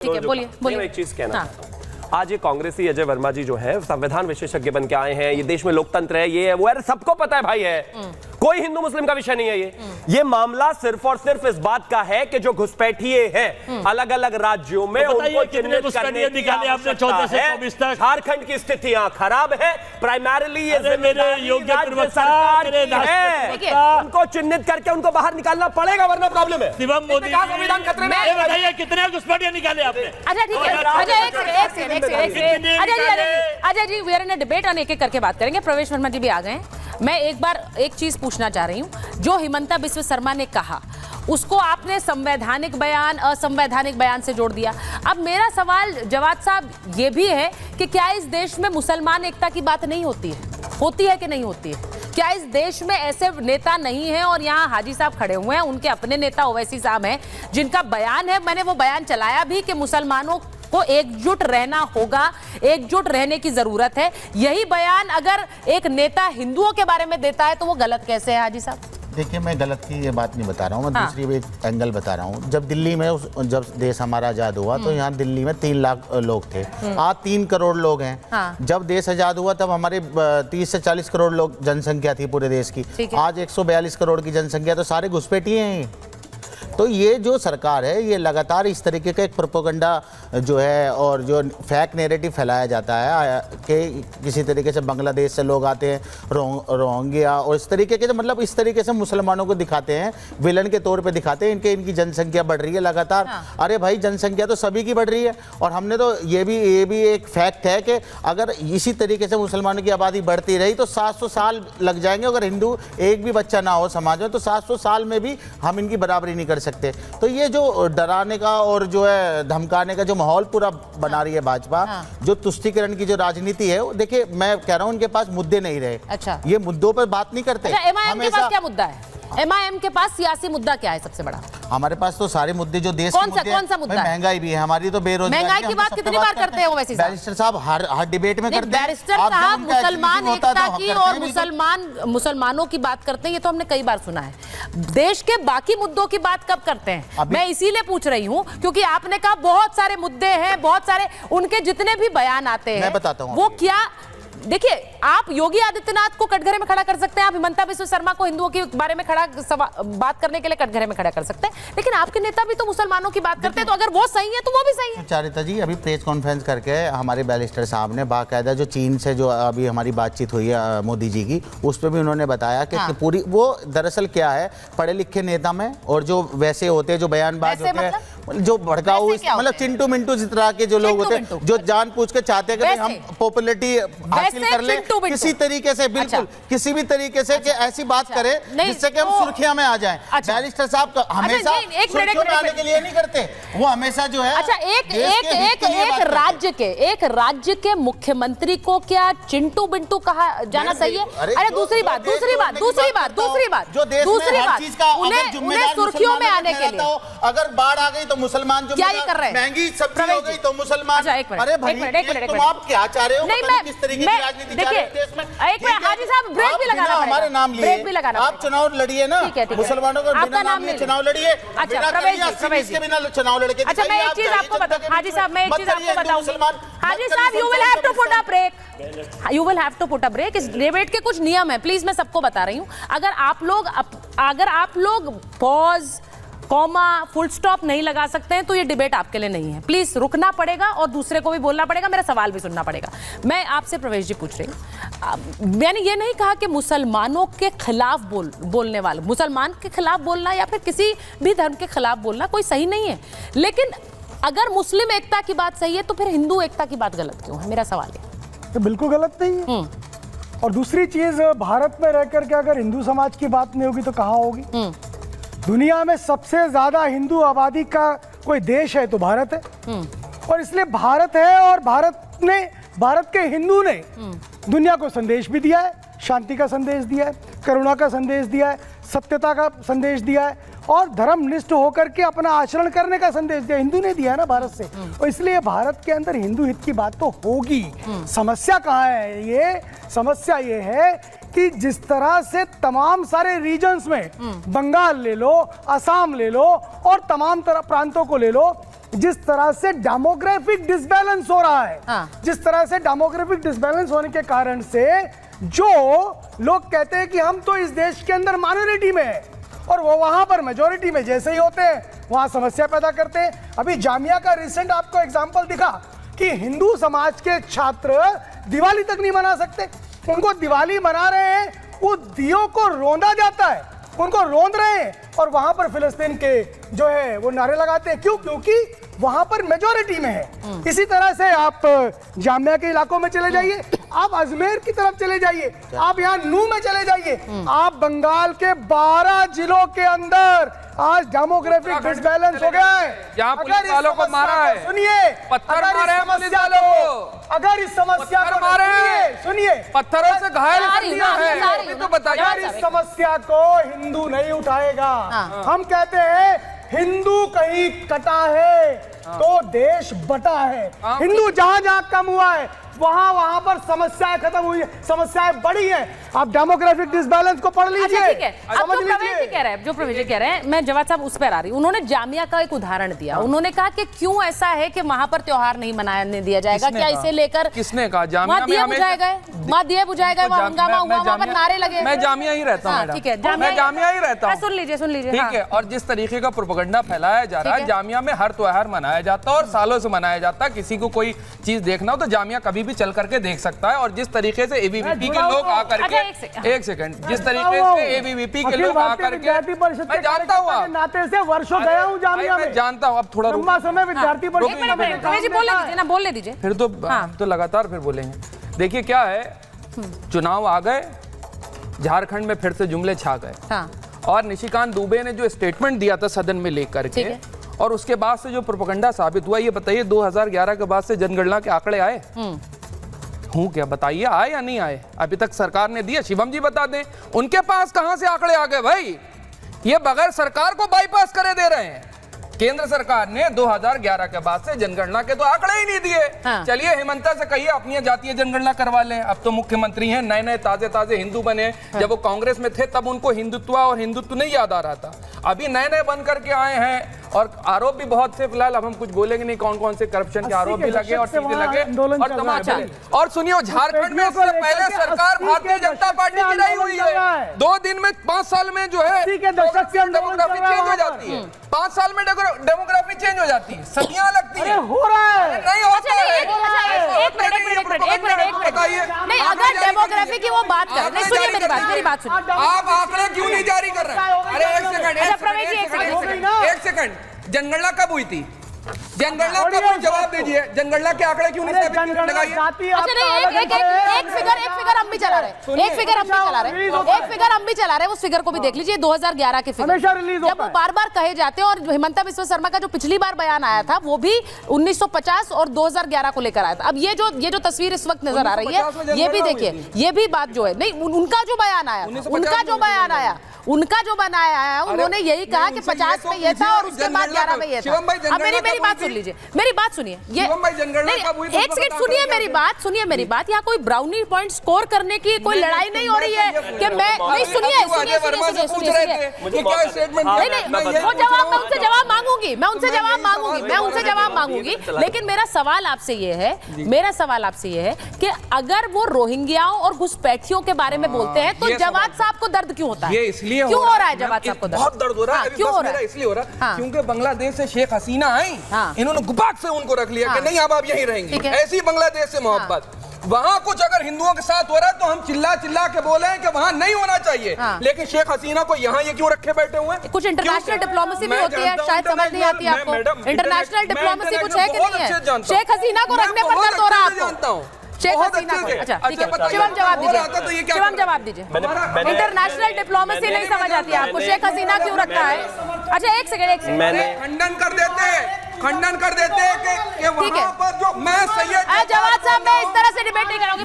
ठीक है, बोलिए बोलिए। एक चीज कहना आज ये कांग्रेसी अजय वर्मा जी जो है संविधान विशेषज्ञ बन के आए हैं, ये देश में लोकतंत्र है, ये है वो है, सबको पता है भाई है, कोई हिंदू मुस्लिम का विषय नहीं है ये मामला सिर्फ और सिर्फ इस बात का है कि जो घुसपैठिए हैं अलग अलग राज्यों में तो उनको चिन्हित करने की आवश्यकता है। झारखंड की स्थितियां खराब है, प्राइमरीली ये राज्य सरकार की है, उनको चिन्हित करके उनको बाहर निकालना पड़ेगा वरना प्रॉब्लम है। शिवम मोदी संविधान खतरे में है। बताइए कितने घुसपैठिए निकाले आपने? अच्छा ठीक है, Ajay ji we are in a debate और एक एक करके बात करेंगे। प्रवेश वर्मा जी भी आ गए हैं। मैं एक चीज पूछना चाह रही हूं, जो हिमंता बिस्वा शर्मा ने कहा उसको आपने संवैधानिक बयान असंवैधानिक बयान से जोड़ दिया। अब मेरा सवाल जवाद साहब ये भी है कि क्या इस देश में मुसलमान एकता की बात नहीं होती है कि नहीं होती है? क्या इस देश में ऐसे नेता नहीं हैं? और यहाँ हाजी साहब खड़े हुए हैं, उनके अपने नेता ओवैसी साहब हैं जिनका बयान है, मैंने वो बयान चलाया भी कि मुसलमानों को एकजुट रहना होगा, एकजुट रहने की जरूरत है। यही बयान अगर एक नेता हिंदुओं के बारे में देता है तो वो गलत कैसे है हाजी साहब? देखिए, मैं गलत की ये बात नहीं बता रहा हूँ, मैं दूसरी एक एंगल बता रहा हूँ। जब दिल्ली में जब देश हमारा आज़ाद हुआ तो यहाँ दिल्ली में 3 लाख लोग थे, आज 3 करोड़ लोग हैं। जब देश आज़ाद हुआ तब हमारे 30 से 40 करोड़ लोग जनसंख्या थी पूरे देश की, आज 142 करोड़ की जनसंख्या, तो सारे घुसपैठिए हैं। तो ये जो सरकार है ये लगातार इस तरीके का एक प्रोपेगेंडा जो है और जो फैक नैरेटिव फैलाया जाता है कि किसी तरीके से बांग्लादेश से लोग आते हैं, रोहिंग्या, और इस तरीके के मतलब इस तरीके से मुसलमानों को दिखाते हैं, विलन के तौर पे दिखाते हैं इनकी जनसंख्या बढ़ रही है लगातार। अरे भाई, जनसंख्या तो सभी की बढ़ रही है, और हमने तो ये भी एक फैक्ट है कि अगर इसी तरीके से मुसलमानों की आबादी बढ़ती रही तो 700 साल लग जाएंगे। अगर हिंदू एक भी बच्चा ना हो समाज में तो 700 साल में भी हम इनकी बराबरी नहीं कर सकते। तो ये जो डराने का और जो है धमकाने का जो माहौल पूरा बना रही है भाजपा, जो तुष्टीकरण की जो राजनीति है, देखिए मैं कह रहा हूं उनके पास मुद्दे नहीं रहे। अच्छा, ये मुद्दों पर बात नहीं करते। अच्छा, एमआईएम के पास क्या मुद्दा है? एमआईएम के पास सियासी मुद्दा क्या है सबसे बड़ा? हमारे पास तो सारे मुद्दे जो देश कौन सा मुद्दा? महंगाई भी है हमारी, तो बेरोजगारी। महंगाई की बात कितनी बार करते हैं ओवैसी साहब? बैरिस्टर साहब हर डिबेट में करते हैं। बैरिस्टर साहब मुसलमान एकता की और मुसलमानों की बात करते हैं, ये तो हमने कई बार सुना है। देश के बाकी मुद्दों की बात कब करते हैं? मैं इसीलिए पूछ रही हूँ क्योंकि आपने कहा बहुत सारे मुद्दे हैं, बहुत सारे उनके जितने भी बयान आते हैं, मैं बताता हूँ वो क्या। देखिए, आप योगी आदित्यनाथ को कटघरे में खड़ा कर सकते हैं, आप हिमंता बिस्वा शर्मा को हिंदुओं के बारे में बात करने के लिए कटघरे में खड़ा कर सकते हैं, लेकिन आपके नेता भी तो मुसलमानों की बात करते हैं, तो अगर वो सही है तो वो भी सही है। चारिता जी, अभी प्रेस कॉन्फ्रेंस करके हमारे बैरिस्टर साहब ने बाकायदा जो चीन से जो अभी हमारी बातचीत हुई है मोदी जी की, उस पर भी उन्होंने बताया कि पूरी वो दरअसल क्या है, पढ़े लिखे नेता में और जो वैसे होते हैं जो बयानबाज होते हैं, जो भड़काऊ मतलब चिंटू मिंटू जिस तरह के जो लोग होते हैं जो जानबूझ के चाहते हैं कि हम पॉपुलैरिटी हासिल कर ले किसी तरीके से, बिल्कुल किसी भी तरीके से कि ऐसी बात करें जिससे कि हम सुर्खियां में आ जाएं। बैरिस्टर साहब का हमेशा सुर्खियों में आने के लिए नहीं करते, वो हमेशा जो है। अच्छा, एक राज्य के मुख्यमंत्री को क्या चिंटू बिंटू कहा जाना सही है? अरे दूसरी बात उन्हें सुर्खियों में आने के लिए अगर बाढ़ आ गई तो मुसलमान जो क्या ये कर रहे हैं? महंगी सब्जी हो गई तो मुसलमान। अरे भाई, तुम आप क्या चाह रहे हो? किस तरीके की राजनीति देखिए, एक मिनट हाजी साहब, ब्रेक भी लगाना पड़ेगा, हमारे नाम लिए ब्रेक भी लगाना। आप चुनाव लड़िए ना, मुसलमानों को बिना नाम लिए चुनाव लड़िए। अच्छा, प्रवेश के बिना चुनाव लड़के। अच्छा, मैं एक चीज आपको बताऊं हाजी साहब, मैं एक चीज आपको बताऊं हाजी साहब, you will have to put a break, you will have to put a break. इस डिबेट के कुछ नियम है, प्लीज मैं सबको बता रही हूँ। अगर आप लोग पॉज, कॉमा, फुल स्टॉप नहीं लगा सकते हैं तो ये डिबेट आपके लिए नहीं है। प्लीज रुकना पड़ेगा और दूसरे को भी बोलना पड़ेगा, मेरा सवाल भी सुनना पड़ेगा। मैं आपसे प्रवेश जी पूछ रही हूँ, मैंने ये नहीं कहा कि मुसलमानों के खिलाफ बोलने वाले, मुसलमान के खिलाफ बोलना या फिर किसी भी धर्म के खिलाफ बोलना कोई सही नहीं है, लेकिन अगर मुस्लिम एकता की बात सही है तो फिर हिंदू एकता की बात गलत क्यों है? मेरा सवाल है। तो बिल्कुल गलत नहीं है। और दूसरी चीज, भारत में रह करके अगर हिंदू समाज की बात नहीं होगी तो कहाँ होगी? दुनिया में सबसे ज्यादा हिंदू आबादी का कोई देश है तो भारत है, और इसलिए भारत है, और भारत के हिंदू ने दुनिया को संदेश भी दिया है, शांति का संदेश दिया है, करुणा का संदेश दिया है, सत्यता का संदेश दिया है, और धर्मनिष्ठ होकर के अपना आचरण करने का संदेश दिया। हिंदू ने दिया है ना भारत से, और इसलिए भारत के अंदर हिंदू हित की बात तो होगी। समस्या कहाँ है? ये समस्या ये है कि जिस तरह से तमाम सारे रीजन्स में, बंगाल ले लो, असम ले लो और तमाम तरह प्रांतों को ले लो, जिस तरह से डेमोग्राफिक डिसबैलेंस हो रहा है, हाँ। जिस तरह से डेमोग्राफिक डिसबैलेंस होने के कारण से जो लोग कहते हैं कि हम तो इस देश के अंदर माइनॉरिटी में है और वो वहां पर मेजॉरिटी में जैसे ही होते हैं वहां समस्या पैदा करते हैं। अभी जामिया का रिसेंट आपको एग्जांपल दिखा कि हिंदू समाज के छात्र दिवाली तक नहीं मना सकते, उनको दिवाली मना रहे हैं, वो दियों को रोंदा जाता है, उनको रोंद रहे हैं और वहां पर फिलिस्तीन के जो है वो नारे लगाते हैं। क्यों? क्योंकि वहां पर मेजॉरिटी में है। इसी तरह से आप जामिया के इलाकों में चले जाइए, आप अजमेर की तरफ चले जाइए, आप यहाँ नू में चले जाइए, आप बंगाल के 12 जिलों के अंदर आज डेमोग्राफिक डिसबैलेंस हो गया है। यहाँ पुलिस वालों को मारा है, सुनिए, पत्थर मारे हैं पुलिस वालों को, अगर इस समस्या को मारे हैं, सुनिए, पत्थरों से घायल कर दिया है, ये तो बताइए। अगर इस समस्या को हिंदू नहीं उठाएगा, हम कहते हैं हिंदू कहीं कटा है तो देश बटा है। हिंदू जहां जहां कम हुआ है वहां वहां पर समस्याएं खत्म हुई है, समस्याएं बढ़ी हैं। आप डेमोग्राफिक डिसबैलेंस को पढ़ लीजिए। अच्छा ठीक है, अब समझ जो प्रवेश जी लीजिए। कह रहे हैं, जो प्रवेश जी कह रहे हैं, मैं जवाब साहब उस पर आ रही हूं। उन्होंने जामिया का एक उदाहरण दिया, उन्होंने कहा कि क्यों ऐसा है कि वहां पर त्योहार नहीं मनाने दिया जाएगा, क्या इसे लेकर किसने कहा? जामिया वहाँ में दिए हमें बुझाए गए, वहाँ दिए बुझाए गए, वहाँ हंगामा हुआ, वहाँ पर नारे लगे। मैं जामिया ही रहता हूँ हाँ, मैडम, ठीक है, मैं जामिया ही रहता हूँ। सुन लीजिए ठीक हाँ। है। और जिस तरीके का प्रोपेगेंडा फैलाया जा रहा है, जामिया में हर त्योहार मनाया जाता है और सालों से मनाया जाता है। किसी को कोई चीज देखना हो तो जामिया कभी भी चल करके देख सकता है। और जिस तरीके से एबीवीपी के लोग आकर के, एक सेकंड, जिस तरीके से एबीवीपी के लोग आकर के, मैं जानता हूँ नाते से वर्षों गया हूँ जामिया में, मैं जानता हूँ। अब थोड़ा लंबा समय विद्यार्थी परिषद एक मिनट प्रवेश जी बोलने दीजिए ना, बोलने दीजिए। फिर तो हम तो लगातार फिर बोलेंगे। देखिए क्या है, चुनाव आ गए, झारखंड में फिर से जुमले छा गए और निशिकांत दुबे ने जो स्टेटमेंट दिया था सदन में लेकर के, और उसके बाद से जो प्रोपेगेंडा साबित हुआ, ये बताइए 2011 के बाद से जनगणना के आंकड़े आए हूँ क्या? बताइए आए या नहीं आए? अभी तक सरकार ने दिया, शिवम जी बता दें, उनके पास कहां से आंकड़े आ गए भाई? ये बगैर सरकार को बाईपास करे दे रहे हैं। केंद्र सरकार ने 2011 के बाद से जनगणना के तो आंकड़े ही नहीं दिए। चलिए हेमंता से कहिए अपनी जातीय जनगणना करवा लें। अब तो मुख्यमंत्री हैं, नए नए ताजे ताजे हिंदू बने। जब वो कांग्रेस में थे तब उनको हिंदुत्व और हिंदुत्व नहीं याद आ रहा था। अभी नए नए बन करके आए हैं और आरोप भी बहुत से, फिलहाल अब हम कुछ बोलेंगे नहीं कौन कौन से करप्शन के आरोप भी लगे और चीजें लगे और तमाशा। और सुनिए, झारखंड में इससे पहले सरकार भारतीय जनता पार्टी की रही हुई है। 2 दिन में 5 साल में जो है डेमोग्राफी चेंज हो जाती है। 5 साल में डेमोग्राफी चेंज हो जाती है, सदियां लगती है। हो रहा है, नहीं होता है। एक मिनट बताइए, नहीं, अगर डेमोग्राफी की वो बात कर, नहीं सुनिए मेरी बात सुनिए। आप आंकड़े क्यों नहीं जारी कर रहे हैं? अरे एक सेकंड, जनगणना कब हुई थी? जनगणना कब हुई? जवाब दीजिए। जनगणना के आंकड़े क्यों नहीं लगाइए? अच्छा नहीं, एक फिगर हम भी चला रहे हैं, एक फिगर हम भी चला रहे हैं, उस फिगर को भी देख लीजिए। 2011 के फिगर जब वो बार बार कहे जाते हैं, और हिमंता बिस्वा शर्मा का जो पिछली बार बयान आया था वो भी 1950 और 2011 को लेकर आया था। अब ये जो तस्वीर इस वक्त नजर आ रही है, ये भी देखिए, ये भी बात जो है, नहीं उनका जो बयान आया, उनका जो बनाया, उन्होंने यही कहा कि 50 में ये था और उसके बाद 11 में ये था। अब मेरी बात सुन लीजिए, मेरी बात सुनिए। ये एक सेकंड सुनिए मेरी बात। यहाँ कोई ब्राउनी पॉइंट स्कोर करने की कोई लड़ाई नहीं हो रही है कि मैं नहीं। सुनिए, वो जवाब मैं उनसे जवाब मांगूंगी, लेकिन मेरा सवाल आपसे ये है कि अगर वो रोहिंग्याओं और घुसपैठियों के बारे में बोलते हैं तो जवाद साहब को दर्द क्यों होता है? क्यों हो रहा है जवाद साहब को दर्द? बहुत दर्द हो रहा है। क्यों हो रहा है? इसलिए हो रहा है क्योंकि बांग्लादेश से शेख हसीना आई, इन्होंने गुपाक से उनको रख लिया कि नहीं अब आप यहीं रहेंगे। ऐसी बांग्लादेश से मोहब्बत। वहां कुछ अगर हिंदुओं के साथ हो रहा है तो हम चिल्ला चिल्ला के बोले हैं कि वहां नहीं होना चाहिए, लेकिन शेख हसीना को यहाँ ये क्यों रखे बैठे हुए हैं? कुछ इंटरनेशनल डिप्लोमेसी भी होती है, शायद समझ नहीं आती आपको। इंटरनेशल डिप्लोमेसी कुछ है कि नहीं है? शेख हसीना को रखने पर दर्द हो रहा है आपको? शेख हसीना को, अच्छा ठीक है, शिवम जवाब दीजिए। इंटरनेशनल डिप्लोमेसी नहीं समझ आती आपको, शेख हसीना क्यों रखा है? अच्छा एक सेकंड, मैंने खंडन कर देते कि वहां पर जो मैं सैयद जवाद साहब, मैं इस तरह से डिबेट नहीं करूंगी।